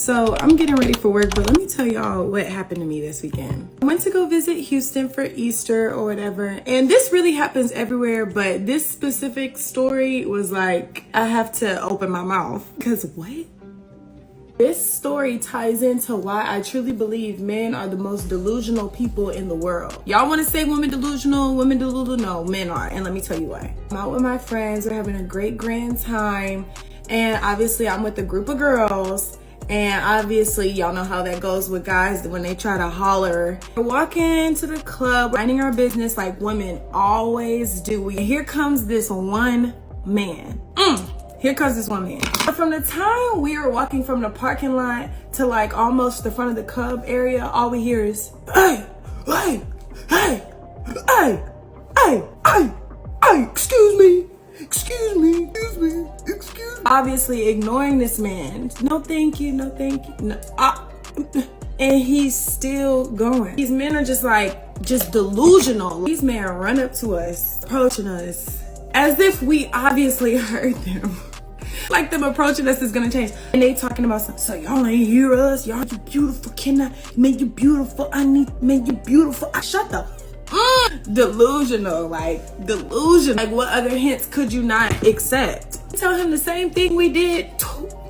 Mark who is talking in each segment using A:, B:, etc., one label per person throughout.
A: So I'm getting ready for work, but let me tell y'all what happened to me this weekend. I went to go visit Houston for Easter or whatever, and this really happens everywhere, but this specific story was like, I have to open my mouth, because what? This story ties into why I truly believe men are the most delusional people in the world. Y'all want to say women delusional? No, men are, and let me tell you why. I'm out with my friends, we're having a great grand time, and obviously I'm with a group of girls. And obviously, y'all know how that goes with guys when they try to holler. We're walking into the club, minding our business like women always do. And here comes this one man. Here comes this one man. But from the time we were walking from the parking lot to like almost the front of the club area, all we hear is, hey, hey, hey, hey, hey, hey, hey, excuse me. Excuse me, excuse me, excuse me. Obviously ignoring this man. No thank you, no thank you. No, and he's still going. These men are just delusional. These men run up to us, approaching us, as if we obviously heard them. Like them approaching us is gonna change. And they talking about something. So y'all ain't hear us? Y'all you beautiful. Can I make you beautiful? I need to make you beautiful. Shut the delusional, like what other hints could you not accept? Tell him the same thing we did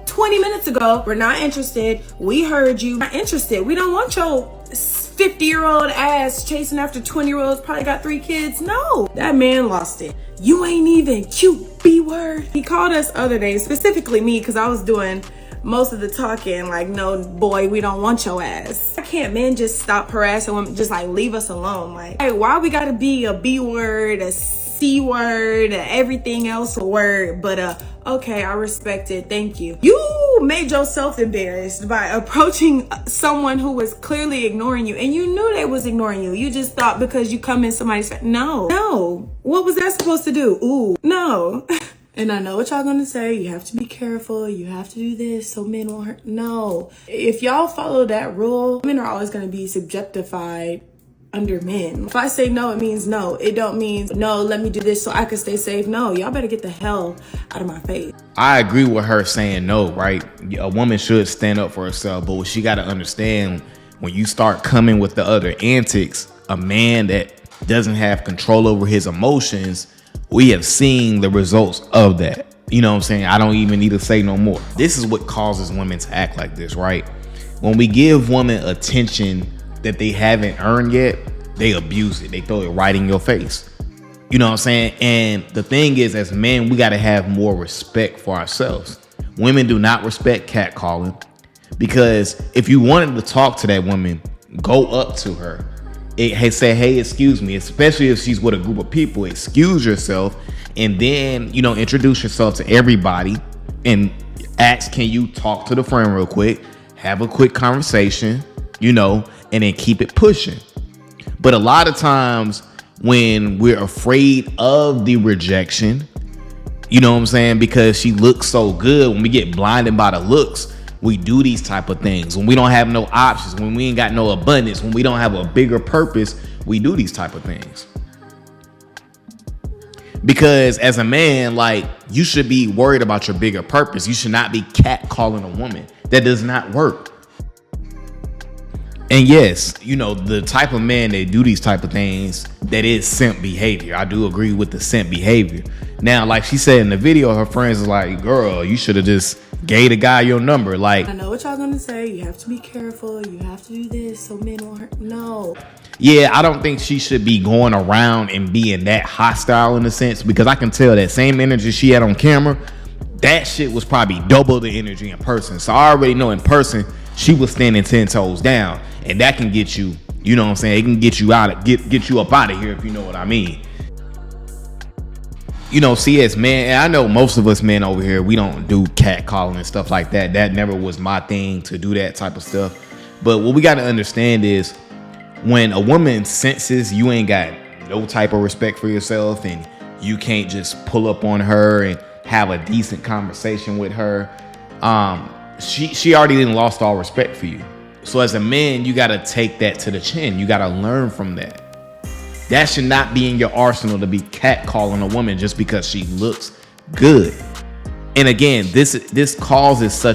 A: 20 minutes ago. We're not interested. We heard you. Not interested. We don't want your 50-year-old ass chasing after 20-year-olds probably got 3 kids. No, that man lost it. You ain't even cute, B-word. He called us other days, specifically me, because I was doing most of the talking, like, no, boy, we don't want your ass. Why can't men just stop harassing women, just like leave us alone? Like, hey, why we gotta be a B word, a C word, everything else a word, but okay, I respect it, thank you. You made yourself embarrassed by approaching someone who was clearly ignoring you, and you knew they was ignoring you. You just thought because you come in somebody's face. No, what was that supposed to do? Ooh, no. And I know what y'all gonna say, you have to be careful, you have to do this so men won't hurt. No, if y'all follow that rule, men are always gonna be subjectified under men. If I say no, it means no. It don't mean no, let me do this so I can stay safe. No, y'all better get the hell out of my face.
B: I agree with her saying no, right? A woman should stand up for herself, but what she gotta understand, when you start coming with the other antics, a man that doesn't have control over his emotions, we have seen the results of that. You know what I'm saying? I don't even need to say no more. This is what causes women to act like this, right? When we give women attention that they haven't earned yet, they abuse it. They throw it right in your face. You know what I'm saying? And the thing is, as men, we got to have more respect for ourselves. Women do not respect catcalling, because if you wanted to talk to that woman, go up to her. Say, hey, excuse me, especially if she's with a group of people, excuse yourself, and then, you know, introduce yourself to everybody and ask, can you talk to the friend real quick, have a quick conversation, you know, and then keep it pushing. But a lot of times when we're afraid of the rejection, you know what I'm saying, because she looks so good, when we get blinded by the looks, we do these type of things. When we don't have no options, when we ain't got no abundance, when we don't have a bigger purpose, we do these type of things. Because as a man, like, you should be worried about your bigger purpose. You should not be catcalling a woman. That does not work. And yes, you know, the type of man that do these type of things, that is simp behavior. I do agree with the simp behavior. Now, like she said in the video, her friends is like, girl, you should have just gave the guy your number. Like,
A: I know what y'all gonna say, you have to be careful, you have to do this so men won't hurt. No.
B: Yeah, I don't think she should be going around and being that hostile in a sense, because I can tell that same energy she had on camera, that shit was probably double the energy in person. So I already know in person, she was standing 10 toes down, and that can get you, you know what I'm saying? It can get you out, get you up out of here, if you know what I mean. You know, see, as men, and I know most of us men over here, we don't do catcalling and stuff like that. That never was my thing, to do that type of stuff. But what we got to understand is, when a woman senses you ain't got no type of respect for yourself, and you can't just pull up on her and have a decent conversation with her, she already didn't lost all respect for you. So as a man, you got to take that to the chin. You got to learn from that. That should not be in your arsenal, to be catcalling a woman just because she looks good. And again, this causes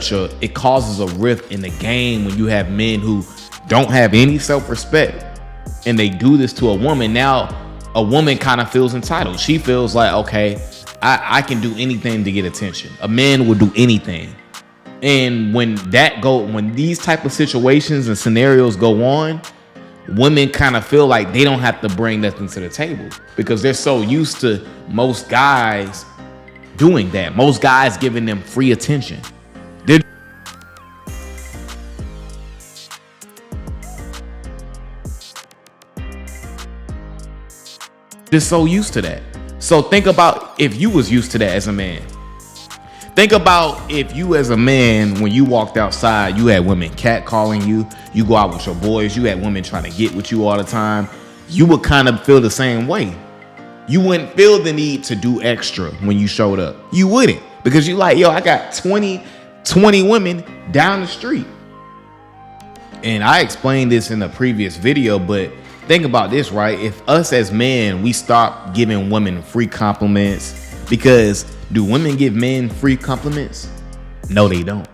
B: it causes a rift in the game when you have men who don't have any self-respect and they do this to a woman. Now a woman kind of feels entitled. She feels like, okay, I can do anything to get attention. A man will do anything. And when these type of situations and scenarios go on, women kind of feel like they don't have to bring nothing to the table because they're so used to most guys doing that. Most guys giving them free attention. They're so used to that. So think about if you was used to that as a man. Think about if you as a man, when you walked outside, you had women catcalling you. You go out with your boys, you had women trying to get with you all the time. You would kind of feel the same way. You wouldn't feel the need to do extra when you showed up. You wouldn't, because you like, yo, I got 20 women down the street. And I explained this in a previous video, but think about this, right? If us as men, we stop giving women free compliments, because do women give men free compliments? No, they don't.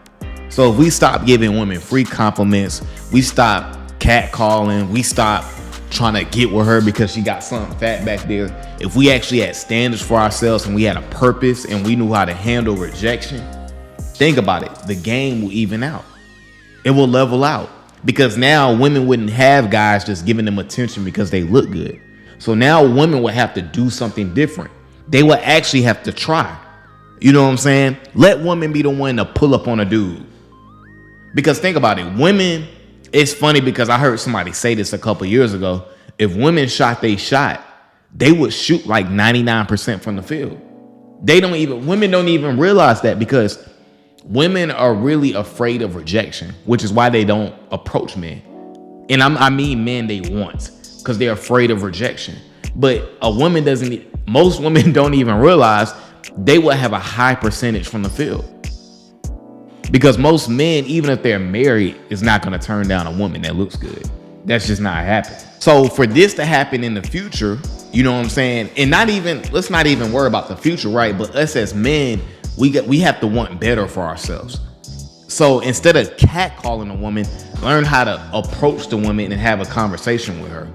B: So if we stop giving women free compliments, we stop catcalling, we stop trying to get with her because she got something fat back there. If we actually had standards for ourselves and we had a purpose and we knew how to handle rejection, think about it. The game will even out. It will level out, because now women wouldn't have guys just giving them attention because they look good. So now women would have to do something different. They would actually have to try. You know what I'm saying? Let women be the one to pull up on a dude. Because think about it. Women, it's funny because I heard somebody say this a couple years ago. If women shot they shot, they would shoot like 99% from the field. Women don't even realize that, because women are really afraid of rejection, which is why they don't approach men. And I mean men they want, because they're afraid of rejection. But most women don't even realize they will have a high percentage from the field. Because most men, even if they're married, is not going to turn down a woman that looks good. That's just not happening. So for this to happen in the future, you know what I'm saying? And let's not even worry about the future, right? But us as men, we have to want better for ourselves. So instead of catcalling a woman, learn how to approach the woman and have a conversation with her.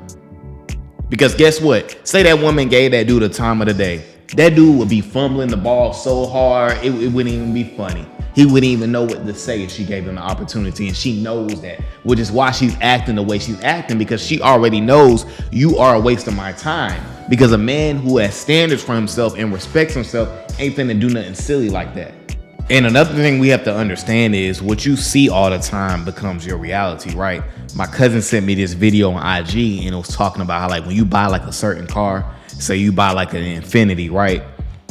B: Because guess what? Say that woman gave that dude the time of the day. That dude would be fumbling the ball so hard, it wouldn't even be funny. He wouldn't even know what to say if she gave him the opportunity. And she knows that, which is why she's acting the way she's acting, because she already knows you are a waste of my time. Because a man who has standards for himself and respects himself ain't finna do nothing silly like that. And another thing we have to understand is what you see all the time becomes your reality, right? My cousin sent me this video on IG and it was talking about how, like, when you buy like a certain car, say you buy like an Infinity, right?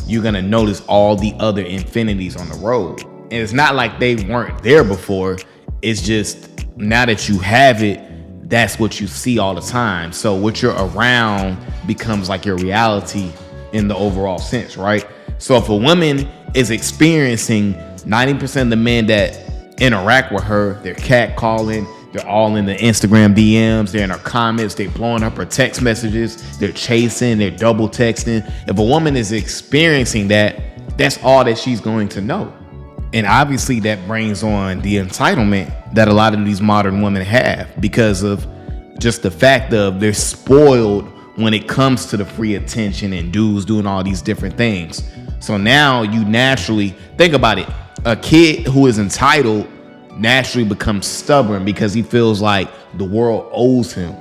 B: You're gonna notice all the other Infinities on the road. And it's not like they weren't there before. It's just now that you have it, that's what you see all the time. So what you're around becomes like your reality in the overall sense, right? So if a woman is experiencing 90% of the men that interact with her, they're catcalling, they're all in the Instagram DMs, they're in her comments, they're blowing up her text messages, they're chasing, they're double texting. If a woman is experiencing that, that's all that she's going to know. And obviously that brings on the entitlement that a lot of these modern women have, because of just the fact of they're spoiled when it comes to the free attention and dudes doing all these different things. So now you naturally think about it. A kid who is entitled naturally becomes stubborn because he feels like the world owes him.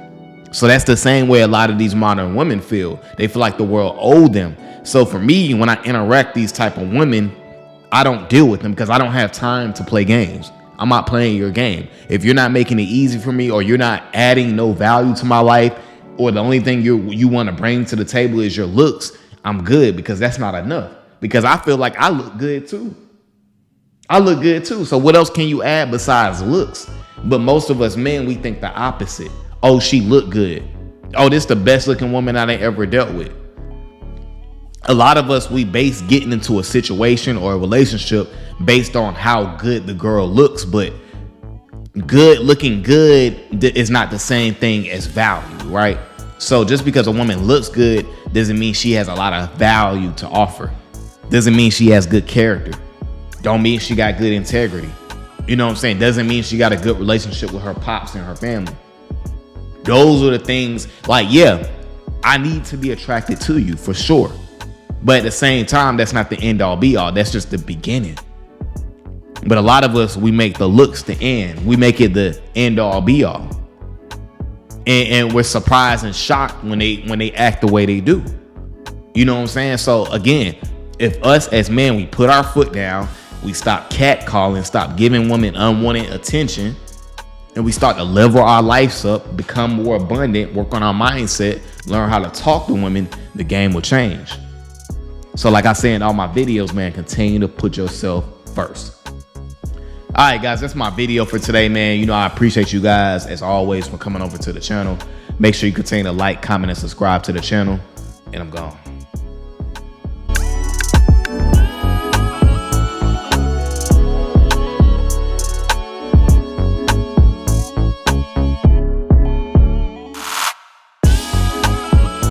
B: So that's the same way a lot of these modern women feel. They feel like the world owed them. So for me, when I interact these type of women, I don't deal with them because I don't have time to play games. I'm not playing your game. If you're not making it easy for me, or you're not adding no value to my life, or the only thing you want to bring to the table is your looks, I'm good, because that's not enough. Because I feel like I look good too. So what else can you add besides looks? But most of us men, we think the opposite. Oh, she look good. Oh, this the best looking woman I ever dealt with. A lot of us, we base getting into a situation or a relationship based on how good the girl looks, but looking good is not the same thing as value, right? So just because a woman looks good doesn't mean she has a lot of value to offer. Doesn't mean she has good character. Don't mean she got good integrity. You know what I'm saying? Doesn't mean she got a good relationship with her pops and her family. Those are the things, like, yeah, I need to be attracted to you for sure. But at the same time, that's not the end all be all. That's just the beginning. But a lot of us, we make the looks the end. We make it the end all be all. And we're surprised and shocked when they act the way they do. You know what I'm saying? So again, if us as men, we put our foot down, we stop catcalling, stop giving women unwanted attention, and we start to level our lives up, become more abundant, work on our mindset, learn how to talk to women, the game will change. So like I say in all my videos, man, continue to put yourself first. All right, guys, that's my video for today, man. You know, I appreciate you guys, as always, for coming over to the channel. Make sure you continue to like, comment, and subscribe to the channel. And I'm gone.